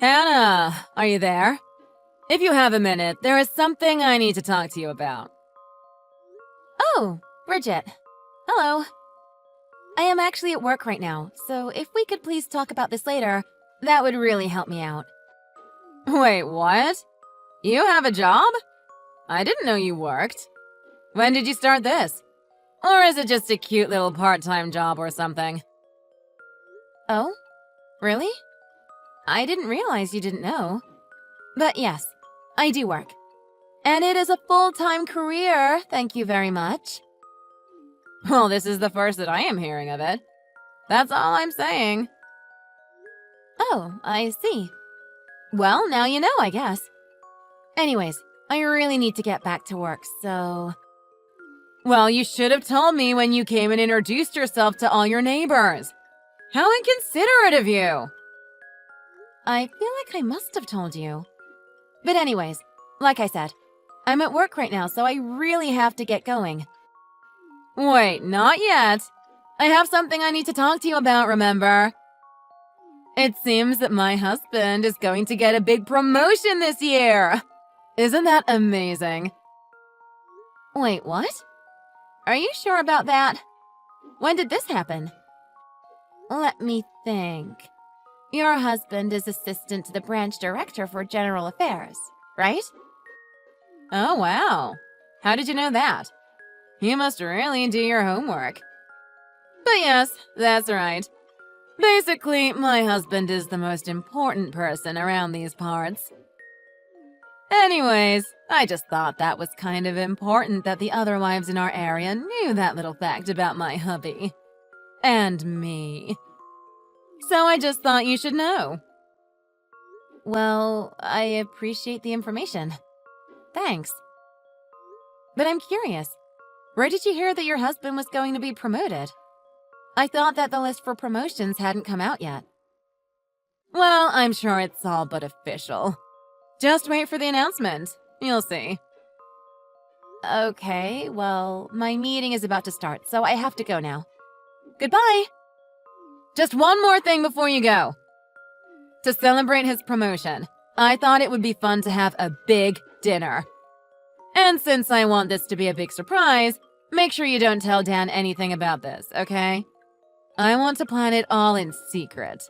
Hannah, are you there? If you have a minute, there is something I need to talk to you about. Oh, Bridget. Hello. I am actually at work right now, so if we could please talk about this later, that would really help me out. Wait, what? You have a job? I didn't know you worked. When did you start this? Or is it just a cute little part-time job or something? Oh? Really? I didn't realize you didn't know. But yes, I do work. And it is a full-time career, thank you very much. Well, this is the first that I am hearing of it. That's all I'm saying. Oh, I see. Well, now you know, I guess. Anyways, I really need to get back to work, so... Well, you should have told me when you came and introduced yourself to all your neighbors. How inconsiderate of you! I feel like I must have told you. But anyways, like I said, I'm at work right now, so I really have to get going. Wait, not yet. I have something I need to talk to you about, remember? It seems that my husband is going to get a big promotion this year. Isn't that amazing? Wait, what? Are you sure about that? When did this happen? Let me think. Your husband is assistant to the branch director for general affairs, right? Oh, wow. How did you know that? You must really do your homework. But yes, that's right. Basically, my husband is the most important person around these parts. Anyways, I just thought that was kind of important that the other wives in our area knew that little fact about my hubby. And me. So I just thought you should know. Well, I appreciate the information. Thanks. But I'm curious. Where did you hear that your husband was going to be promoted? I thought that the list for promotions hadn't come out yet. Well, I'm sure it's all but official. Just wait for the announcement. You'll see. Okay, well, my meeting is about to start, so I have to go now. Goodbye! Just one more thing before you go. To celebrate his promotion, I thought it would be fun to have a big dinner. And since I want this to be a big surprise, make sure you don't tell Dan anything about this, okay? I want to plan it all in secret.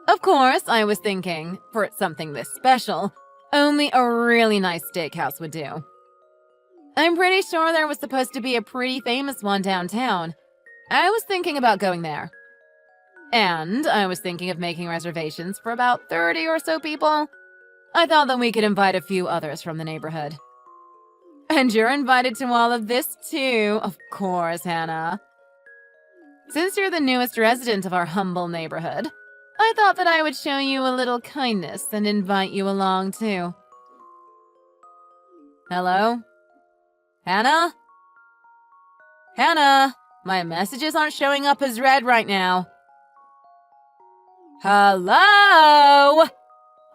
Of course, I was thinking, for something this special, only a really nice steakhouse would do. I'm pretty sure there was supposed to be a pretty famous one downtown. I was thinking about going there. And I was thinking of making reservations for about 30 or so people. I thought that we could invite a few others from the neighborhood. And you're invited to all of this too, of course, Hannah. Since you're the newest resident of our humble neighborhood, I thought that I would show you a little kindness and invite you along too. Hello? Hannah? Hannah, my messages aren't showing up as read right now. Hello?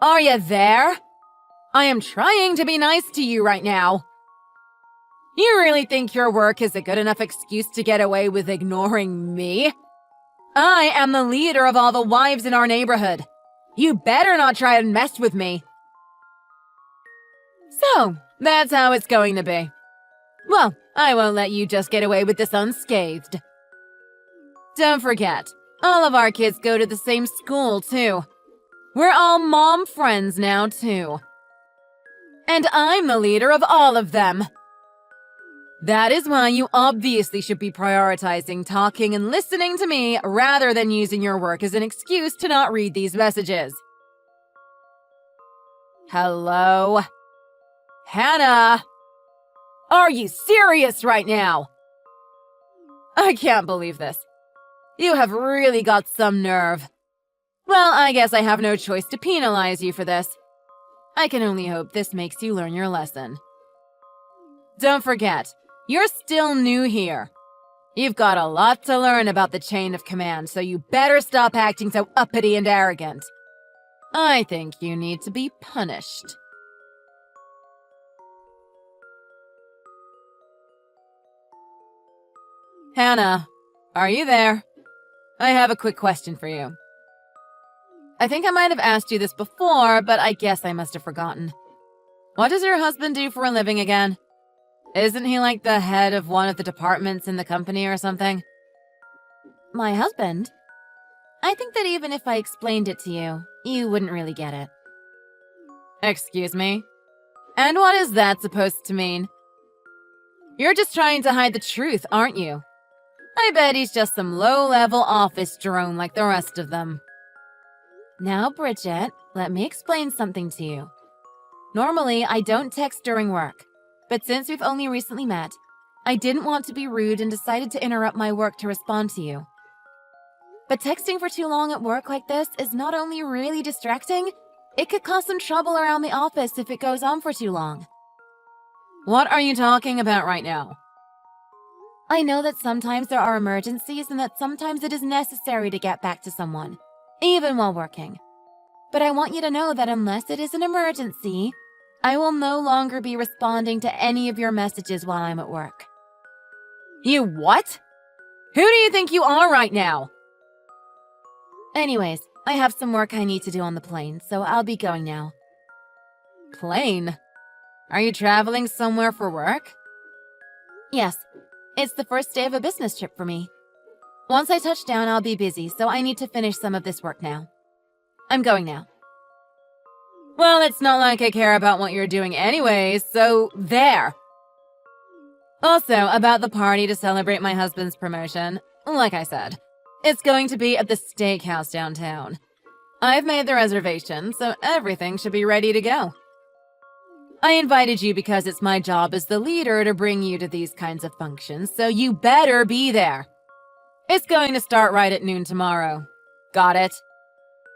Are you there? I am trying to be nice to you right now. You really think your work is a good enough excuse to get away with ignoring me? I am the leader of all the wives in our neighborhood. You better not try and mess with me. So, that's how it's going to be. Well, I won't let you just get away with this unscathed. Don't forget, all of our kids go to the same school, too. We're all mom friends now, too. And I'm the leader of all of them. That is why you obviously should be prioritizing talking and listening to me rather than using your work as an excuse to not read these messages. Hello? Hannah? Are you serious right now? I can't believe this. You have really got some nerve. Well, I guess I have no choice to penalize you for this. I can only hope this makes you learn your lesson. Don't forget, you're still new here. You've got a lot to learn about the chain of command, so you better stop acting so uppity and arrogant. I think you need to be punished. Hannah, are you there? I have a quick question for you. I think I might have asked you this before, but I guess I must have forgotten. What does your husband do for a living again? Isn't he like the head of one of the departments in the company or something? My husband? I think that even if I explained it to you, you wouldn't really get it. Excuse me? And what is that supposed to mean? You're just trying to hide the truth, aren't you? I bet he's just some low-level office drone like the rest of them. Now, Bridget, let me explain something to you. Normally, I don't text during work, but since we've only recently met, I didn't want to be rude and decided to interrupt my work to respond to you. But texting for too long at work like this is not only really distracting, it could cause some trouble around the office if it goes on for too long. What are you talking about right now? I know that sometimes there are emergencies and that sometimes it is necessary to get back to someone, even while working. But I want you to know that unless it is an emergency, I will no longer be responding to any of your messages while I'm at work. You what? Who do you think you are right now? Anyways, I have some work I need to do on the plane, so I'll be going now. Plane? Are you traveling somewhere for work? Yes, it's the first day of a business trip for me. Once I touch down, I'll be busy, so I need to finish some of this work now. I'm going now. Well, it's not like I care about what you're doing anyways, so there. Also, about the party to celebrate my husband's promotion, like I said, it's going to be at the steakhouse downtown. I've made the reservation, so everything should be ready to go. I invited you because it's my job as the leader to bring you to these kinds of functions, so you better be there. It's going to start right at noon tomorrow. Got it?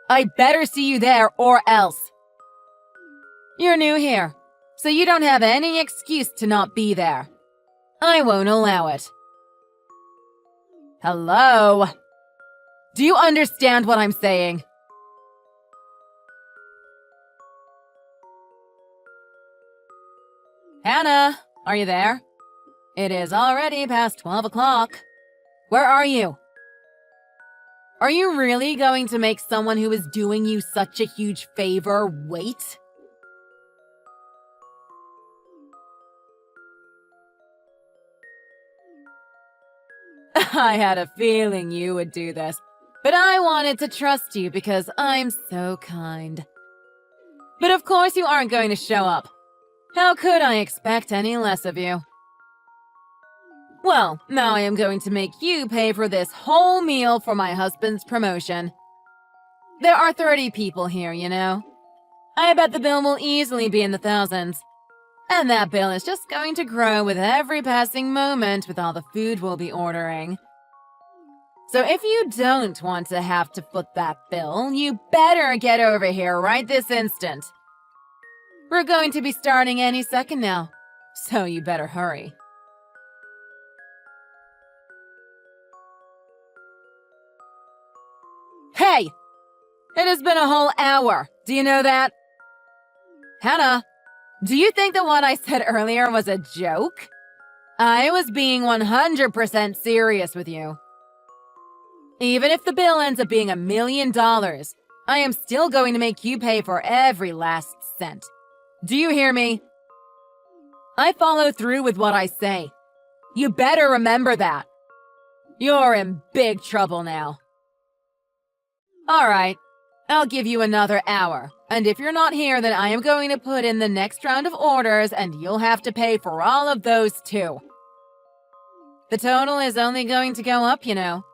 I better see you there or else. You're new here, so you don't have any excuse to not be there. I won't allow it. Hello? Do you understand what I'm saying? Hannah, are you there? It is already past 12 o'clock. Where are you? Are you really going to make someone who is doing you such a huge favor wait? I had a feeling you would do this, but I wanted to trust you because I'm so kind. But of course you aren't going to show up. How could I expect any less of you? Well, now I am going to make you pay for this whole meal for my husband's promotion. There are 30 people here, you know. I bet the bill will easily be in the thousands. And that bill is just going to grow with every passing moment with all the food we'll be ordering. So if you don't want to have to foot that bill, you better get over here right this instant. We're going to be starting any second now, so you better hurry. Hey! It has been a whole hour. Do you know that? Hannah, do you think that what I said earlier was a joke? I was being 100% serious with you. Even if the bill ends up being $1 million, I am still going to make you pay for every last cent. Do you hear me? I follow through with what I say. You better remember that. You're in big trouble now. All right, I'll give you another hour, and if you're not here, then I am going to put in the next round of orders, and you'll have to pay for all of those too. The total is only going to go up, you know.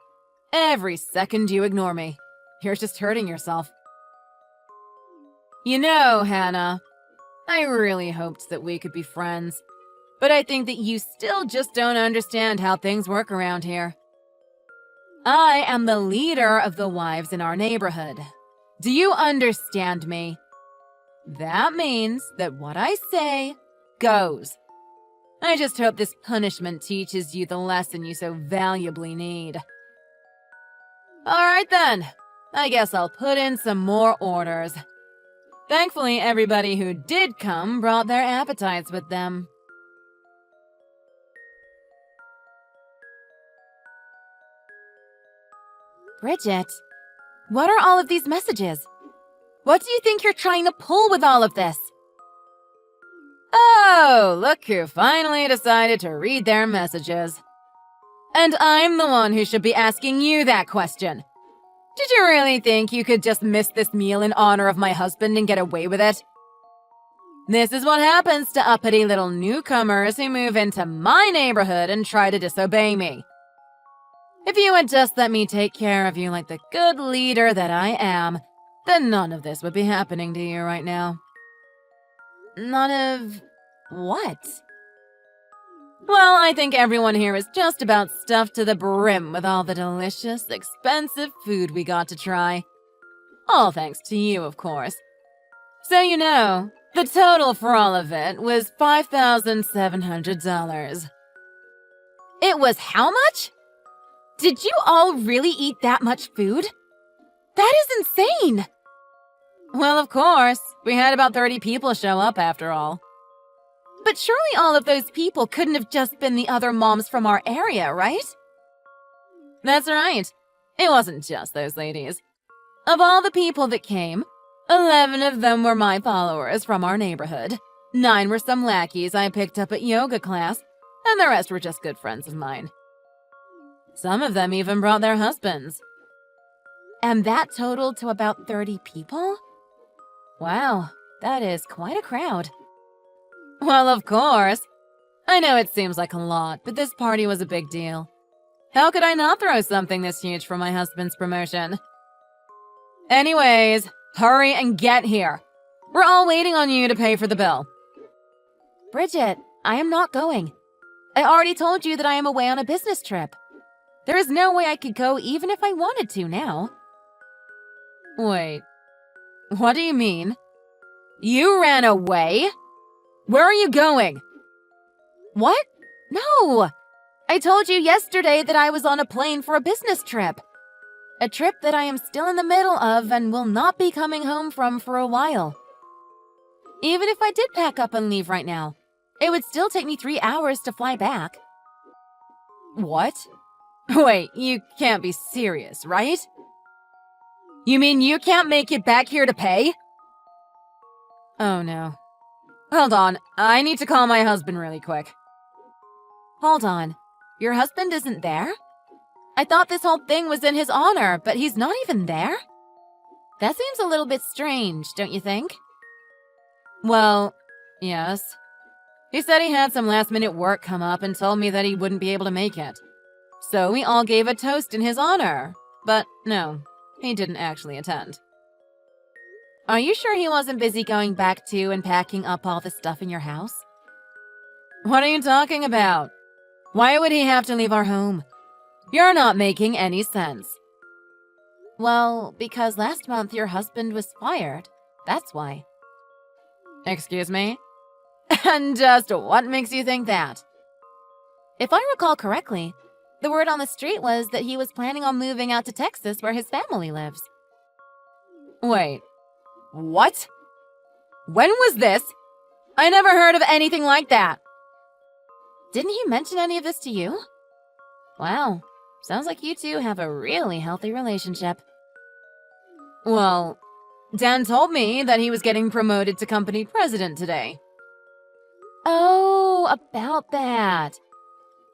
Every second you ignore me, you're just hurting yourself. You know, Hannah, I really hoped that we could be friends, but I think that you still just don't understand how things work around here. I am the leader of the wives in our neighborhood. Do you understand me? That means that what I say goes. I just hope this punishment teaches you the lesson you so valuably need. All right then, I guess I'll put in some more orders. Thankfully, everybody who did come brought their appetites with them. Bridget, what are all of these messages? What do you think you're trying to pull with all of this? Oh, look who finally decided to read their messages. And I'm the one who should be asking you that question. Did you really think you could just miss this meal in honor of my husband and get away with it? This is what happens to uppity little newcomers who move into my neighborhood and try to disobey me. If you had just let me take care of you like the good leader that I am, then none of this would be happening to you right now. None of what? Well, I think everyone here is just about stuffed to the brim with all the delicious, expensive food we got to try. All thanks to you, of course. So you know, the total for all of it was $5,700. It was how much? Did you all really eat that much food? That is insane! Well, of course. We had about 30 people show up after all. But surely all of those people couldn't have just been the other moms from our area, right? That's right. It wasn't just those ladies. Of all the people that came, 11 of them were my followers from our neighborhood. 9 were some lackeys I picked up at yoga class, and the rest were just good friends of mine. Some of them even brought their husbands. And that totaled to about 30 people? Wow, that is quite a crowd. Well, of course. I know it seems like a lot, but this party was a big deal. How could I not throw something this huge for my husband's promotion? Anyways, hurry and get here. We're all waiting on you to pay for the bill. Bridget, I am not going. I already told you that I am away on a business trip. There is no way I could go even if I wanted to now. Wait, what do you mean? You ran away? Where are you going? What? No! I told you yesterday that I was on a plane for a business trip. A trip that I am still in the middle of and will not be coming home from for a while. Even if I did pack up and leave right now, it would still take me 3 hours to fly back. What? Wait, you can't be serious, right? You mean you can't make it back here to pay? Oh no. Hold on, I need to call my husband really quick. Hold on, your husband isn't there? I thought this whole thing was in his honor, but he's not even there? That seems a little bit strange, don't you think? Well, yes. He said he had some last-minute work come up and told me that he wouldn't be able to make it. So we all gave a toast in his honor. But no, he didn't actually attend. Are you sure he wasn't busy going back to and packing up all the stuff in your house? What are you talking about? Why would he have to leave our home? You're not making any sense. Well, because last month your husband was fired. That's why. Excuse me? And just what makes you think that? If I recall correctly, the word on the street was that he was planning on moving out to Texas where his family lives. Wait, what? When was this? I never heard of anything like that. Didn't he mention any of this to you? Wow, sounds like you two have a really healthy relationship. Well, Dan told me that he was getting promoted to company president today. Oh, about that.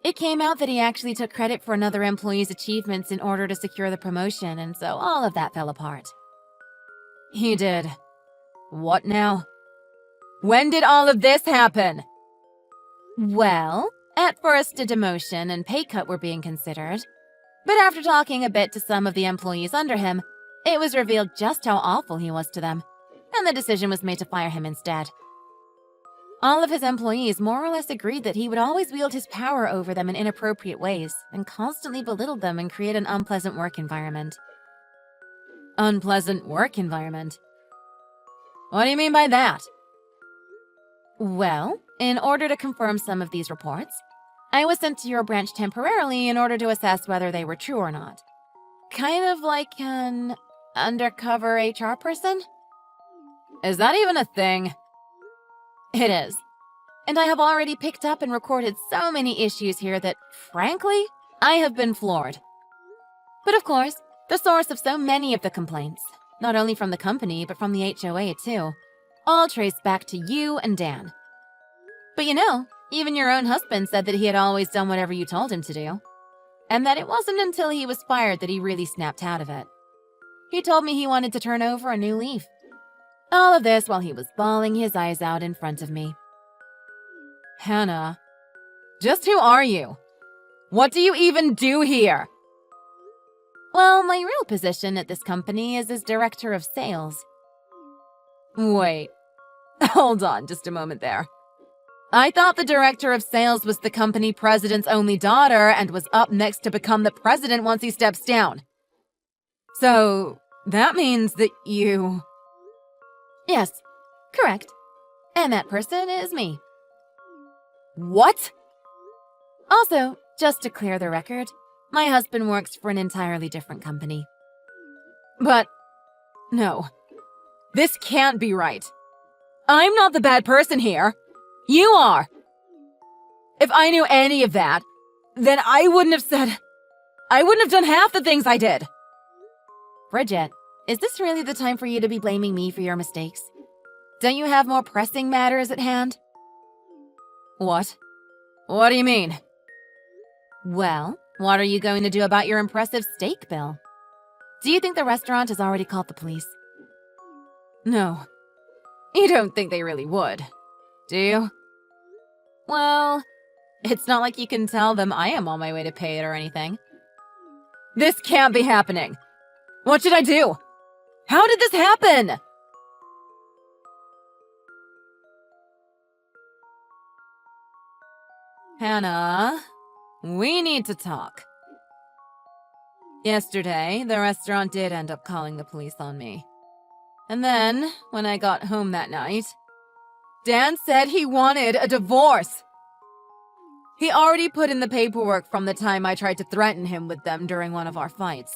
It came out that he actually took credit for another employee's achievements in order to secure the promotion, and so all of that fell apart. He did. What now? When did all of this happen? Well, at first a demotion and pay cut were being considered. But after talking a bit to some of the employees under him, it was revealed just how awful he was to them, and the decision was made to fire him instead. All of his employees more or less agreed that he would always wield his power over them in inappropriate ways and constantly belittle them and create an unpleasant work environment. Unpleasant work environment? What do you mean by that? Well, in order to confirm some of these reports, I was sent to your branch temporarily in order to assess whether they were true or not. Kind of like an undercover HR person? Is that even a thing? It is. And I have already picked up and recorded so many issues here that, frankly, I have been floored. But of course, the source of so many of the complaints, Not only from the company, but from the HOA too. All traced back to you and Dan. But you know, even your own husband said that he had always done whatever you told him to do. And that it wasn't until he was fired that he really snapped out of it. He told me he wanted to turn over a new leaf. All of this while he was bawling his eyes out in front of me. Hannah, just who are you? What do you even do here? Well, my real position at this company is as director of sales. Wait, hold on just a moment there. I thought the director of sales was the company president's only daughter and was up next to become the president once he steps down. So, that means that you... Yes, correct. And that person is me. What? Also, just to clear the record, my husband works for an entirely different company. But, no. This can't be right. I'm not the bad person here. You are. If I knew any of that, then I wouldn't have done half the things I did. Bridget, is this really the time for you to be blaming me for your mistakes? Don't you have more pressing matters at hand? What? What do you mean? Well, what are you going to do about your impressive steak bill? Do you think the restaurant has already called the police? No. You don't think they really would, do you? Well, it's not like you can tell them I am on my way to pay it or anything. This can't be happening. What should I do? How did this happen? Hannah, we need to talk. Yesterday, the restaurant did end up calling the police on me. And then, when I got home that night, Dan said he wanted a divorce. He already put in the paperwork from the time I tried to threaten him with them during one of our fights.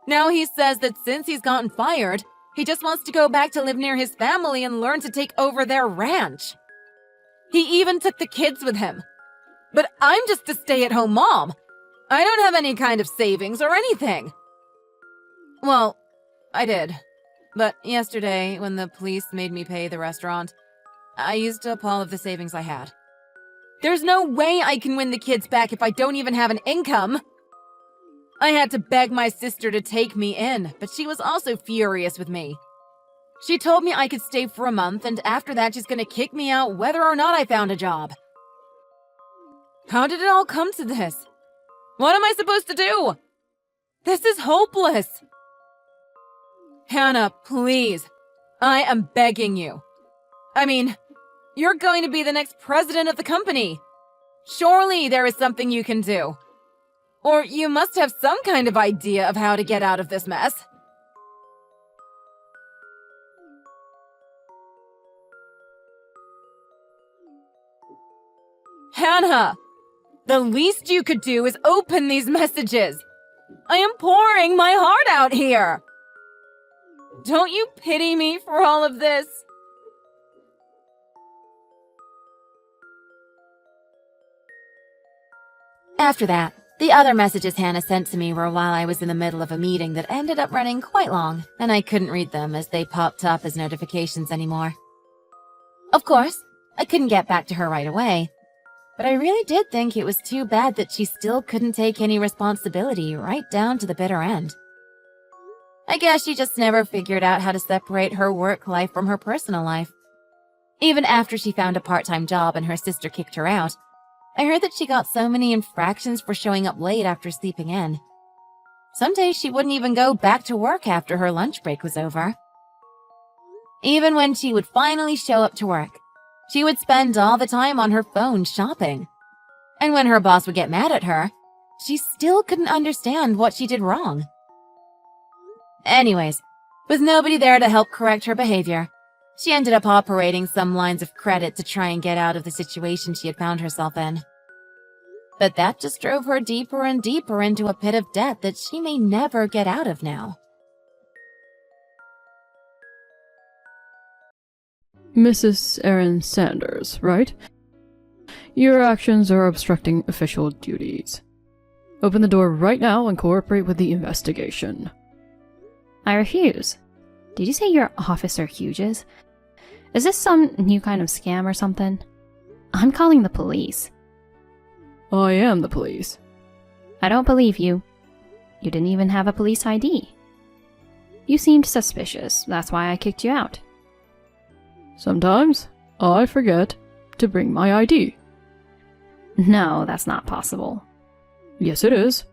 Now he says that since he's gotten fired, he just wants to go back to live near his family and learn to take over their ranch. He even took the kids with him. But I'm just a stay-at-home mom. I don't have any kind of savings or anything. Well, I did. But yesterday, when the police made me pay the restaurant, I used up all of the savings I had. There's no way I can win the kids back if I don't even have an income. I had to beg my sister to take me in, but she was also furious with me. She told me I could stay for a month, and after that she's gonna kick me out whether or not I found a job. How did it all come to this? What am I supposed to do? This is hopeless. Hannah, please. I am begging you. I mean, you're going to be the next president of the company. Surely there is something you can do. Or you must have some kind of idea of how to get out of this mess. Hannah! The least you could do is open these messages. I am pouring my heart out here. Don't you pity me for all of this? After that, the other messages Hannah sent to me were while I was in the middle of a meeting that ended up running quite long, and I couldn't read them as they popped up as notifications anymore. Of course, I couldn't get back to her right away, but I really did think it was too bad that she still couldn't take any responsibility right down to the bitter end. I guess she just never figured out how to separate her work life from her personal life. Even after she found a part-time job and her sister kicked her out, I heard that she got so many infractions for showing up late after sleeping in. Some days she wouldn't even go back to work after her lunch break was over. Even when she would finally show up to work, she would spend all the time on her phone shopping. And when her boss would get mad at her, she still couldn't understand what she did wrong. Anyways, with nobody there to help correct her behavior, she ended up operating some lines of credit to try and get out of the situation she had found herself in. But that just drove her deeper and deeper into a pit of debt that she may never get out of now. Mrs. Erin Sanders, right? Your actions are obstructing official duties. Open the door right now and cooperate with the investigation. I refuse. Did you say you're Officer Hughes? Is this some new kind of scam or something? I'm calling the police. I am the police. I don't believe you. You didn't even have a police ID. You seemed suspicious, that's why I kicked you out. Sometimes I forget to bring my ID. No, that's not possible. Yes, it is.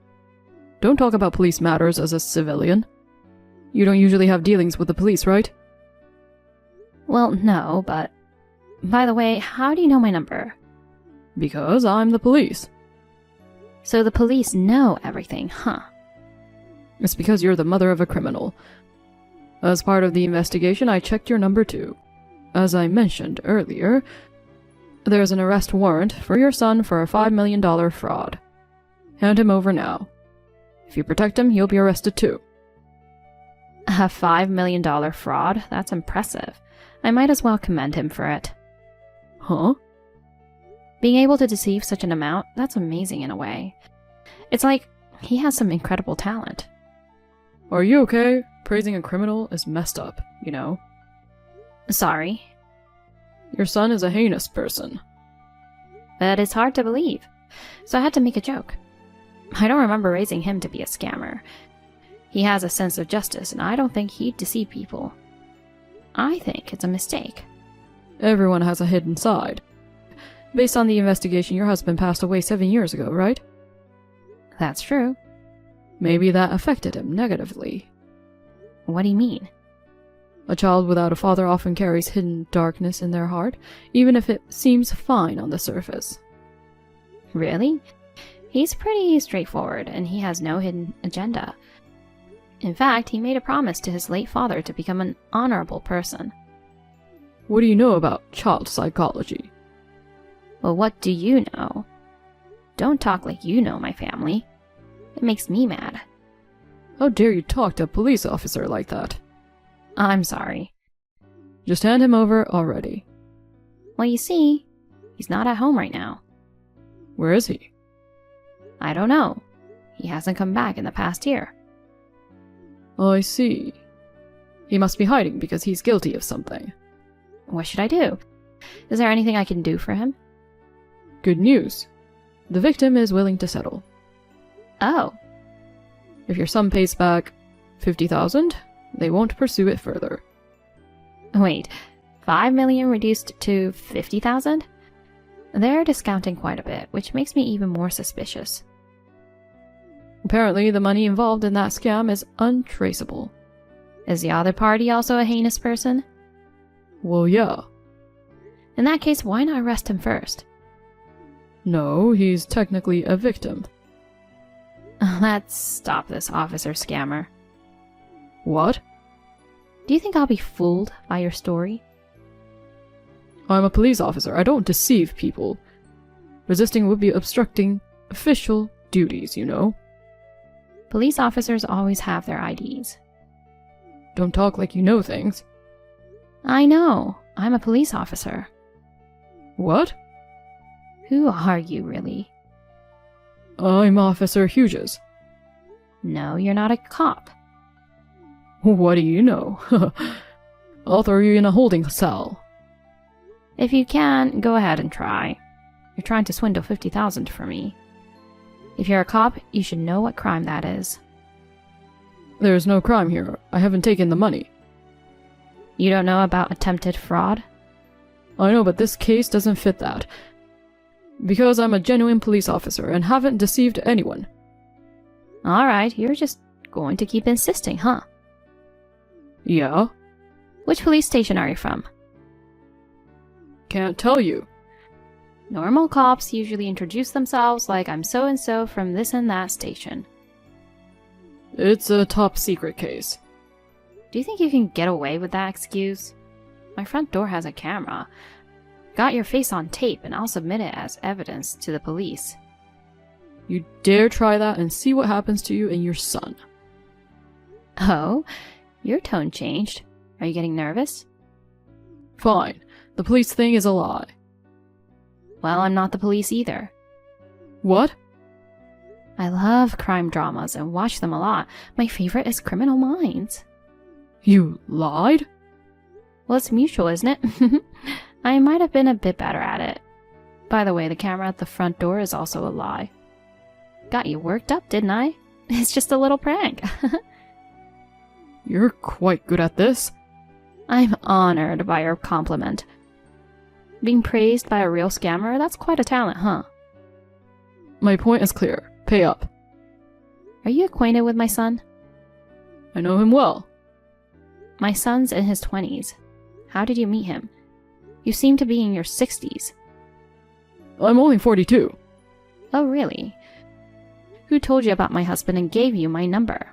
Don't talk about police matters as a civilian. You don't usually have dealings with the police, right? Well, no, but... By the way, how do you know my number? Because I'm the police. So the police know everything, huh? It's because you're the mother of a criminal. As part of the investigation, I checked your number too. As I mentioned earlier, there's an arrest warrant for your son for a $5 million fraud. Hand him over now. If you protect him, he'll be arrested too. A $5 million fraud? That's impressive. I might as well commend him for it. Huh? Being able to deceive such an amount, that's amazing in a way. It's like he has some incredible talent. Are you okay? Praising a criminal is messed up, you know. Sorry. Your son is a heinous person. But it's hard to believe, so I had to make a joke. I don't remember raising him to be a scammer. He has a sense of justice, and I don't think he'd deceive people. I think it's a mistake. Everyone has a hidden side. Based on the investigation, your husband passed away 7 years ago, right? That's true. Maybe that affected him negatively. What do you mean? A child without a father often carries hidden darkness in their heart, even if it seems fine on the surface. Really? He's pretty straightforward, and he has no hidden agenda. In fact, he made a promise to his late father to become an honorable person. What do you know about child psychology? Well, what do you know? Don't talk like you know my family. It makes me mad. How dare you talk to a police officer like that? I'm sorry. Just hand him over already. Well, you see, he's not at home right now. Where is he? I don't know. He hasn't come back in the past year. I see. He must be hiding because he's guilty of something. What should I do? Is there anything I can do for him? Good news. The victim is willing to settle. Oh. If your son pays back $50,000, they won't pursue it further. Wait, 5 million reduced to 50,000? They're discounting quite a bit, which makes me even more suspicious. Apparently, the money involved in that scam is untraceable. Is the other party also a heinous person? Well, yeah. In that case, why not arrest him first? No, he's technically a victim. Let's stop this officer scammer. What? Do you think I'll be fooled by your story? I'm a police officer. I don't deceive people. Resisting would be obstructing official duties, you know? Police officers always have their IDs. Don't talk like you know things. I know. I'm a police officer. What? Who are you, really? I'm Officer Hughes. No, you're not a cop. What do you know? I'll throw you in a holding cell. If you can, go ahead and try. You're trying to swindle 50,000 from me. If you're a cop, you should know what crime that is. There's no crime here. I haven't taken the money. You don't know about attempted fraud? I know, but this case doesn't fit that. Because I'm a genuine police officer and haven't deceived anyone. Alright, you're just going to keep insisting, huh? Yeah? Which police station are you from? Can't tell you. Normal cops usually introduce themselves like I'm so-and-so from this and that station. It's a top secret case. Do you think you can get away with that excuse? My front door has a camera. Got your face on tape and I'll submit it as evidence to the police. You dare try that and see what happens to you and your son. Oh? Your tone changed. Are you getting nervous? Fine. The police thing is a lie. Well, I'm not the police either. What? I love crime dramas and watch them a lot. My favorite is Criminal Minds. You lied? Well, it's mutual, isn't it? I might have been a bit better at it. By the way, the camera at the front door is also a lie. Got you worked up, didn't I? It's just a little prank. You're quite good at this. I'm honored by your compliment. Being praised by a real scammer, that's quite a talent, huh? My point is clear. Pay up. Are you acquainted with my son? I know him well. My son's in his 20s. How did you meet him? You seem to be in your 60s. I'm only 42. Oh, really? Who told you about my husband and gave you my number?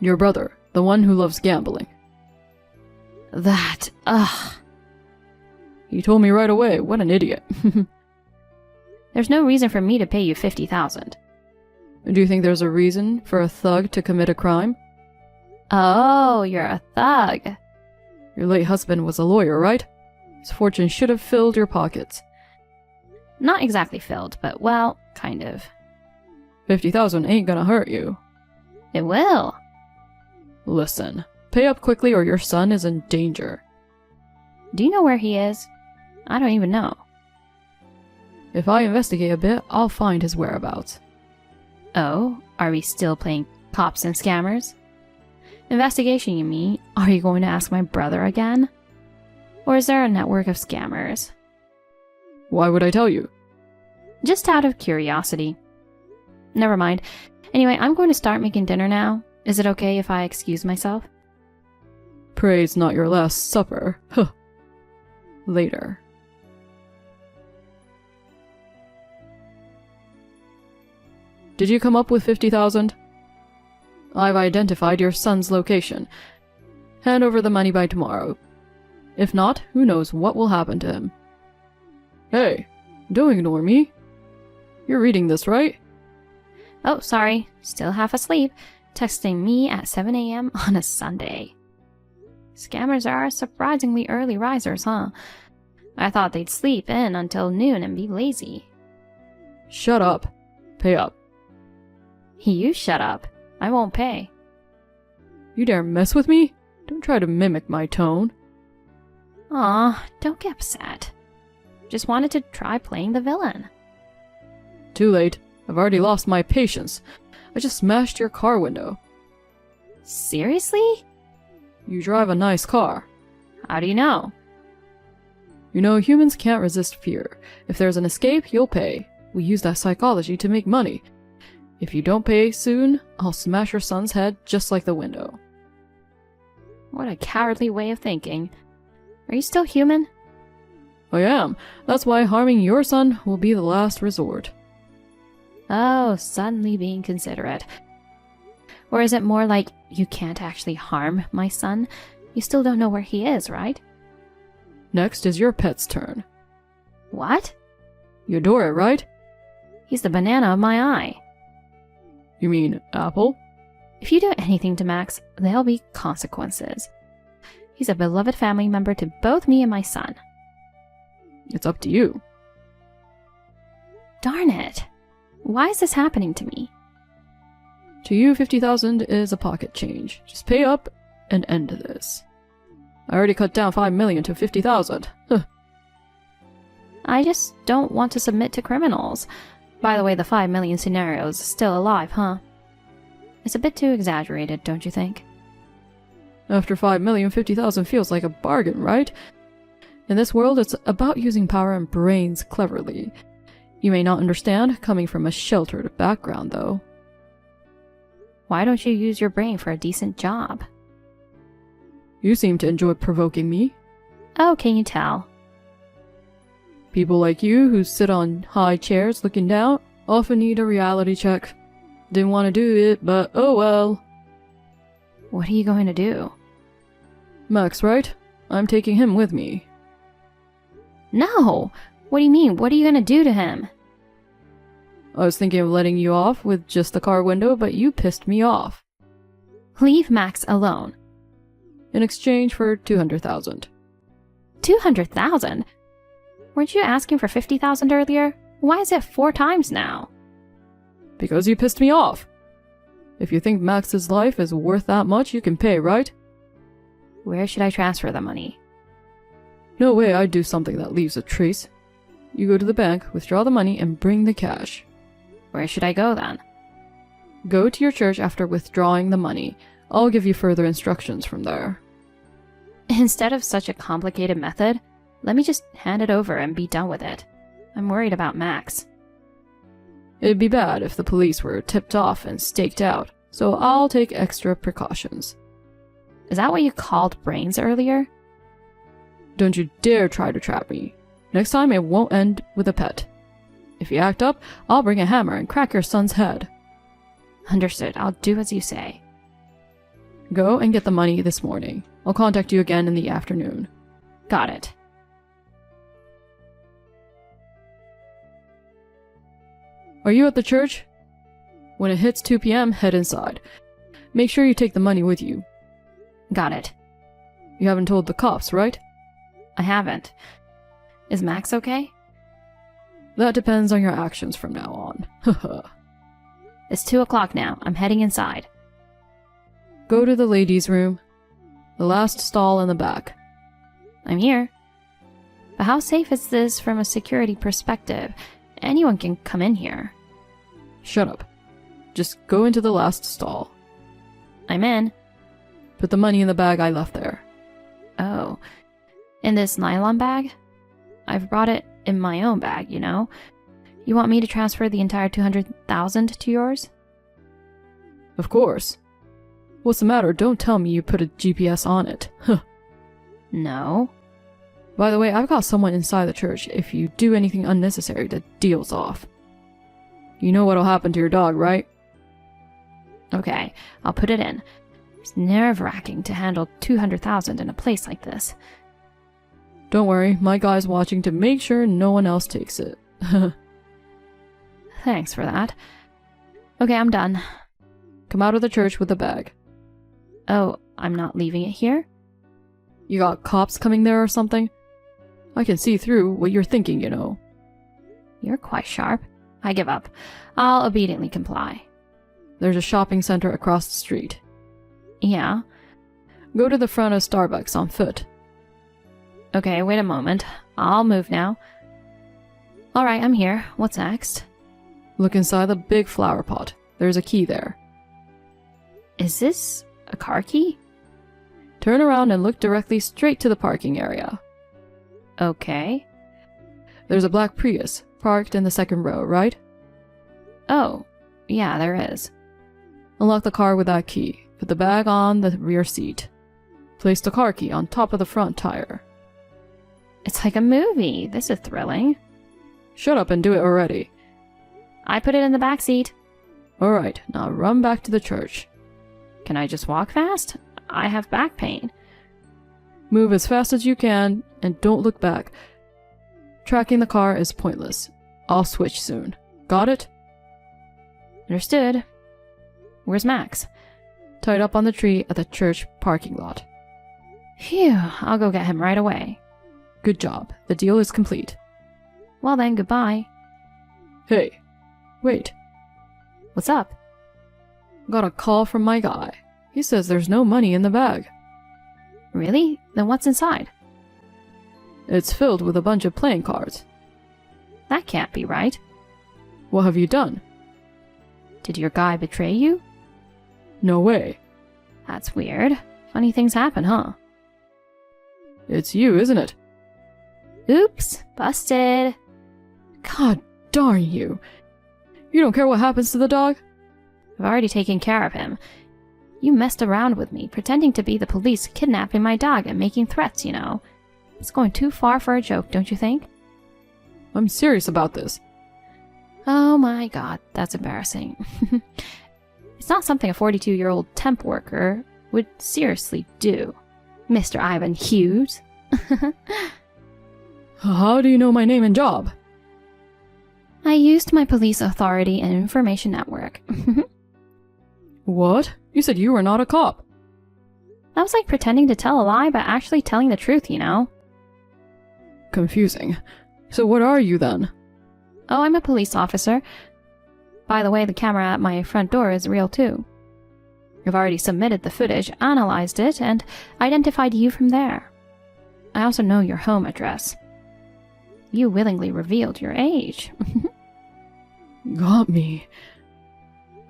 Your brother, the one who loves gambling. Ugh. He told me right away. What an idiot. There's no reason for me to pay you 50,000. Do you think there's a reason for a thug to commit a crime? Oh, you're a thug. Your late husband was a lawyer, right? His fortune should have filled your pockets. Not exactly filled, but well, kind of. 50,000 ain't gonna hurt you. It will. Listen, pay up quickly or your son is in danger. Do you know where he is? I don't even know. If I investigate a bit, I'll find his whereabouts. Oh, are we still playing cops and scammers? Investigation, you mean? Are you going to ask my brother again? Or is there a network of scammers? Why would I tell you? Just out of curiosity. Never mind. Anyway, I'm going to start making dinner now. Is it okay if I excuse myself? Pray's not your last supper. Huh. Later. Did you come up with 50,000? I've identified your son's location. Hand over the money by tomorrow. If not, who knows what will happen to him. Hey, don't ignore me. You're reading this, right? Oh, sorry. Still half asleep. Texting me at 7 a.m. on a Sunday. Scammers are surprisingly early risers, huh? I thought they'd sleep in until noon and be lazy. Shut up. Pay up. You shut up. I won't pay. You dare mess with me? Don't try to mimic my tone. Aw, don't get upset. Just wanted to try playing the villain. Too late. I've already lost my patience. I just smashed your car window. Seriously? You drive a nice car. How do you know? You know, humans can't resist fear. If there's an escape, you'll pay. We use that psychology to make money. If you don't pay soon, I'll smash your son's head just like the window. What a cowardly way of thinking. Are you still human? I am. That's why harming your son will be the last resort. Oh, suddenly being considerate. Or is it more like you can't actually harm my son? You still don't know where he is, right? Next is your pet's turn. What? You adore it, right? He's the banana of my eye. You mean Apple? If you do anything to Max, there'll be consequences. He's a beloved family member to both me and my son. It's up to you. Darn it. Why is this happening to me? To you, 50,000 is a pocket change. Just pay up and end this. I already cut down 5 million to 50,000. I just don't want to submit to criminals. By the way, the 5 million scenario is still alive, huh? It's a bit too exaggerated, don't you think? After 5 million, 50,000 feels like a bargain, right? In this world, it's about using power and brains cleverly. You may not understand, coming from a sheltered background, though. Why don't you use your brain for a decent job? You seem to enjoy provoking me. Oh, can you tell? People like you, who sit on high chairs looking down, often need a reality check. Didn't want to do it, but oh well. What are you going to do? Max, right? I'm taking him with me. No! What do you mean? What are you going to do to him? I was thinking of letting you off with just the car window, but you pissed me off. Leave Max alone. In exchange for 200,000. 200,000? Weren't you asking for 50,000 earlier? Why is it 4 times now? Because you pissed me off. If you think Max's life is worth that much, you can pay, right? Where should I transfer the money? No way I'd do something that leaves a trace. You go to the bank, withdraw the money, and bring the cash. Where should I go then? Go to your church after withdrawing the money. I'll give you further instructions from there. Instead of such a complicated method, let me just hand it over and be done with it. I'm worried about Max. It'd be bad if the police were tipped off and staked out, so I'll take extra precautions. Is that what you called brains earlier? Don't you dare try to trap me. Next time it won't end with a pet. If you act up, I'll bring a hammer and crack your son's head. Understood. I'll do as you say. Go and get the money this morning. I'll contact you again in the afternoon. Got it. Are you at the church? When it hits 2 p.m., head inside. Make sure you take the money with you. Got it. You haven't told the cops, right? I haven't. Is Max okay? That depends on your actions from now on. Haha. It's 2 o'clock now. I'm heading inside. Go to the ladies' room. The last stall in the back. I'm here. But how safe is this from a security perspective? Anyone can come in here. Shut up. Just go into the last stall. I'm in. Put the money in the bag I left there. Oh. In this nylon bag? I've brought it in my own bag, you know. You want me to transfer the entire 200,000 to yours? Of course. What's the matter? Don't tell me you put a GPS on it. Huh. No. By the way, I've got someone inside the church. If you do anything unnecessary, the deal's off. You know what'll happen to your dog, right? Okay, I'll put it in. It's nerve-wracking to handle 200,000 in a place like this. Don't worry, my guy's watching to make sure no one else takes it. Thanks for that. Okay, I'm done. Come out of the church with the bag. Oh, I'm not leaving it here? You got cops coming there or something? I can see through what you're thinking, you know. You're quite sharp. I give up. I'll obediently comply. There's a shopping center across the street. Yeah? Go to the front of Starbucks on foot. Okay, wait a moment. I'll move now. Alright, I'm here. What's next? Look inside the big flower pot. There's a key there. Is this a car key? Turn around and look directly straight to the parking area. Okay. There's a black Prius parked in the second row, right? Oh, yeah, there is. Unlock the car with that key. Put the bag on the rear seat. Place the car key on top of the front tire. It's like a movie. This is thrilling. Shut up and do it already. I put it in the back seat. Alright, now run back to the church. Can I just walk fast? I have back pain. Move as fast as you can and don't look back. Tracking the car is pointless. I'll switch soon. Got it? Understood. Where's Max? Tied up on the tree at the church parking lot. Phew, I'll go get him right away. Good job. The deal is complete. Well then, goodbye. Hey, wait. What's up? Got a call from my guy. He says there's no money in the bag. Really? Then what's inside? It's filled with a bunch of playing cards. That can't be right. What have you done? Did your guy betray you? No way. That's weird. Funny things happen, huh? It's you, isn't it? Oops, busted. God darn you. You don't care what happens to the dog? I've already taken care of him. You messed around with me, pretending to be the police, kidnapping my dog and making threats, you know. It's going too far for a joke, don't you think? I'm serious about this. Oh my god, that's embarrassing. It's not something a 42-year-old temp worker would seriously do. Mr. Ivan Hughes. How do you know my name and job? I used my police authority and information network. What? You said you were not a cop. That was like pretending to tell a lie, but actually telling the truth, you know? Confusing. So what are you then? Oh, I'm a police officer. By the way, the camera at my front door is real too. I've already submitted the footage, analyzed it, and identified you from there. I also know your home address. You willingly revealed your age. Got me.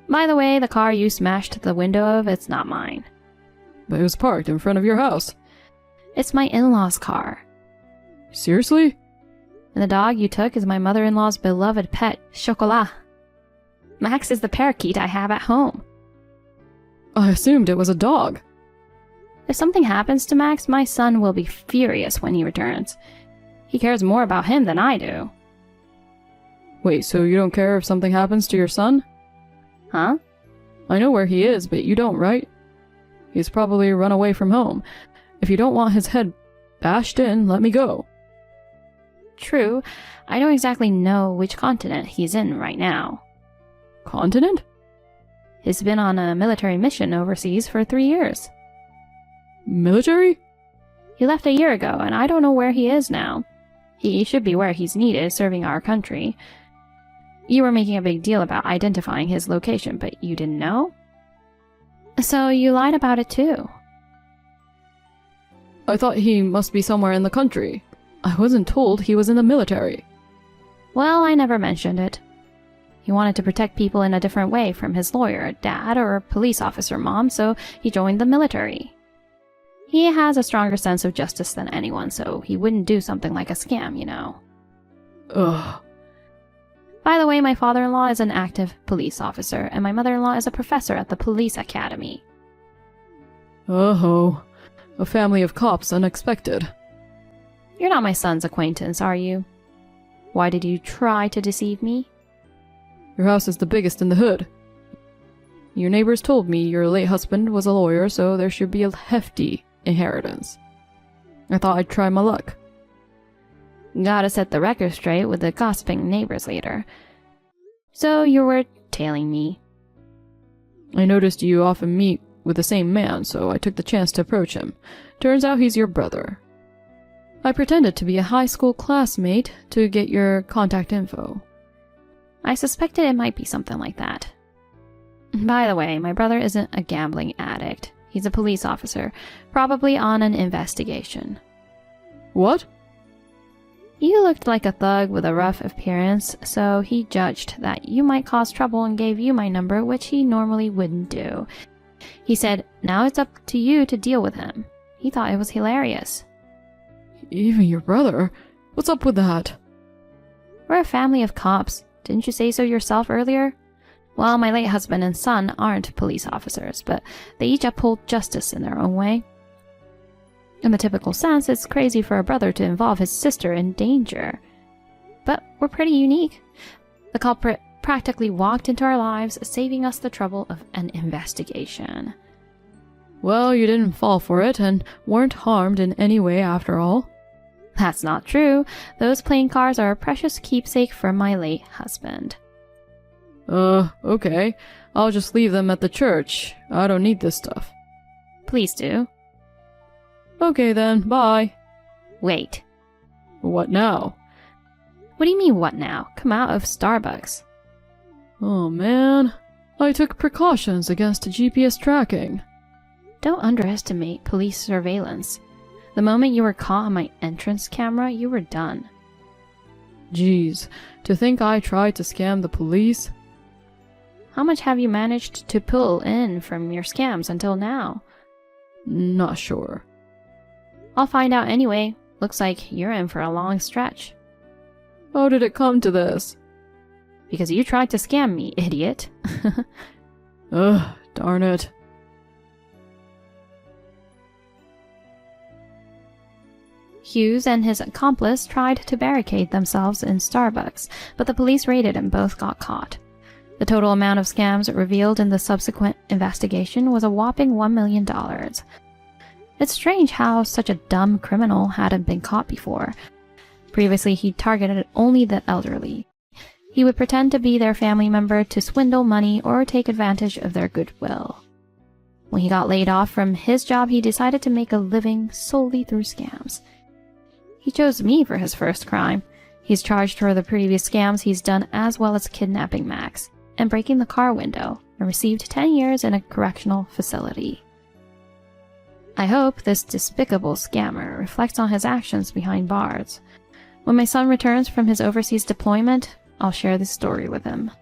By the way, the car you smashed the window of, it's not mine. But it was parked in front of your house. It's my in-laws' car. Seriously? And the dog you took is my mother-in-law's beloved pet, Chocolat. Max is the parakeet I have at home. I assumed it was a dog. If something happens to Max, my son will be furious when he returns. He cares more about him than I do. Wait, so you don't care if something happens to your son? Huh? I know where he is, but you don't, right? He's probably run away from home. If you don't want his head bashed in, let me go. True, I don't exactly know which continent he's in right now. Continent? He's been on a military mission overseas for 3 years. Military? He left a year ago, and I don't know where he is now. He should be where he's needed, serving our country. You were making a big deal about identifying his location, but you didn't know? So you lied about it too. I thought he must be somewhere in the country. I wasn't told he was in the military. Well, I never mentioned it. He wanted to protect people in a different way from his lawyer, dad, or police officer mom, so he joined the military. He has a stronger sense of justice than anyone, so he wouldn't do something like a scam, you know. Ugh. By the way, my father-in-law is an active police officer, and my mother-in-law is a professor at the police academy. Oh, a family of cops unexpected. You're not my son's acquaintance, are you? Why did you try to deceive me? Your house is the biggest in the hood. Your neighbors told me your late husband was a lawyer, so there should be a hefty inheritance. I thought I'd try my luck. Gotta set the record straight with the gossiping neighbors later. So you were tailing me. I noticed you often meet with the same man, so I took the chance to approach him. Turns out he's your brother. I pretended to be a high school classmate to get your contact info. I suspected it might be something like that. By the way, my brother isn't a gambling addict. He's a police officer, probably on an investigation. What? You looked like a thug with a rough appearance, so he judged that you might cause trouble and gave you my number, which he normally wouldn't do. He said, now it's up to you to deal with him. He thought it was hilarious. Even your brother? What's up with that? We're a family of cops. Didn't you say so yourself earlier? Well, my late husband and son aren't police officers, but they each uphold justice in their own way. In the typical sense, it's crazy for a brother to involve his sister in danger. But we're pretty unique. The culprit practically walked into our lives, saving us the trouble of an investigation. Well, you didn't fall for it and weren't harmed in any way after all. That's not true. Those playing cards are a precious keepsake from my late husband. Okay. I'll just leave them at the church. I don't need this stuff. Please do. Okay then, bye. Wait. What now? What do you mean, what now? Come out of Starbucks. Oh man, I took precautions against GPS tracking. Don't underestimate police surveillance. The moment you were caught on my entrance camera, you were done. Jeez, to think I tried to scam the police? How much have you managed to pull in from your scams until now? Not sure. I'll find out anyway. Looks like you're in for a long stretch. How did it come to this? Because you tried to scam me, idiot. Ugh, darn it. Hughes and his accomplice tried to barricade themselves in Starbucks, but the police raided and both got caught. The total amount of scams revealed in the subsequent investigation was a whopping $1 million. It's strange how such a dumb criminal hadn't been caught before. Previously, he targeted only the elderly. He would pretend to be their family member to swindle money or take advantage of their goodwill. When he got laid off from his job, he decided to make a living solely through scams. He chose me for his first crime. He's charged for the previous scams he's done, as well as kidnapping Max and breaking the car window. and received 10 years in a correctional facility. I hope this despicable scammer reflects on his actions behind bars. When my son returns from his overseas deployment, I'll share this story with him.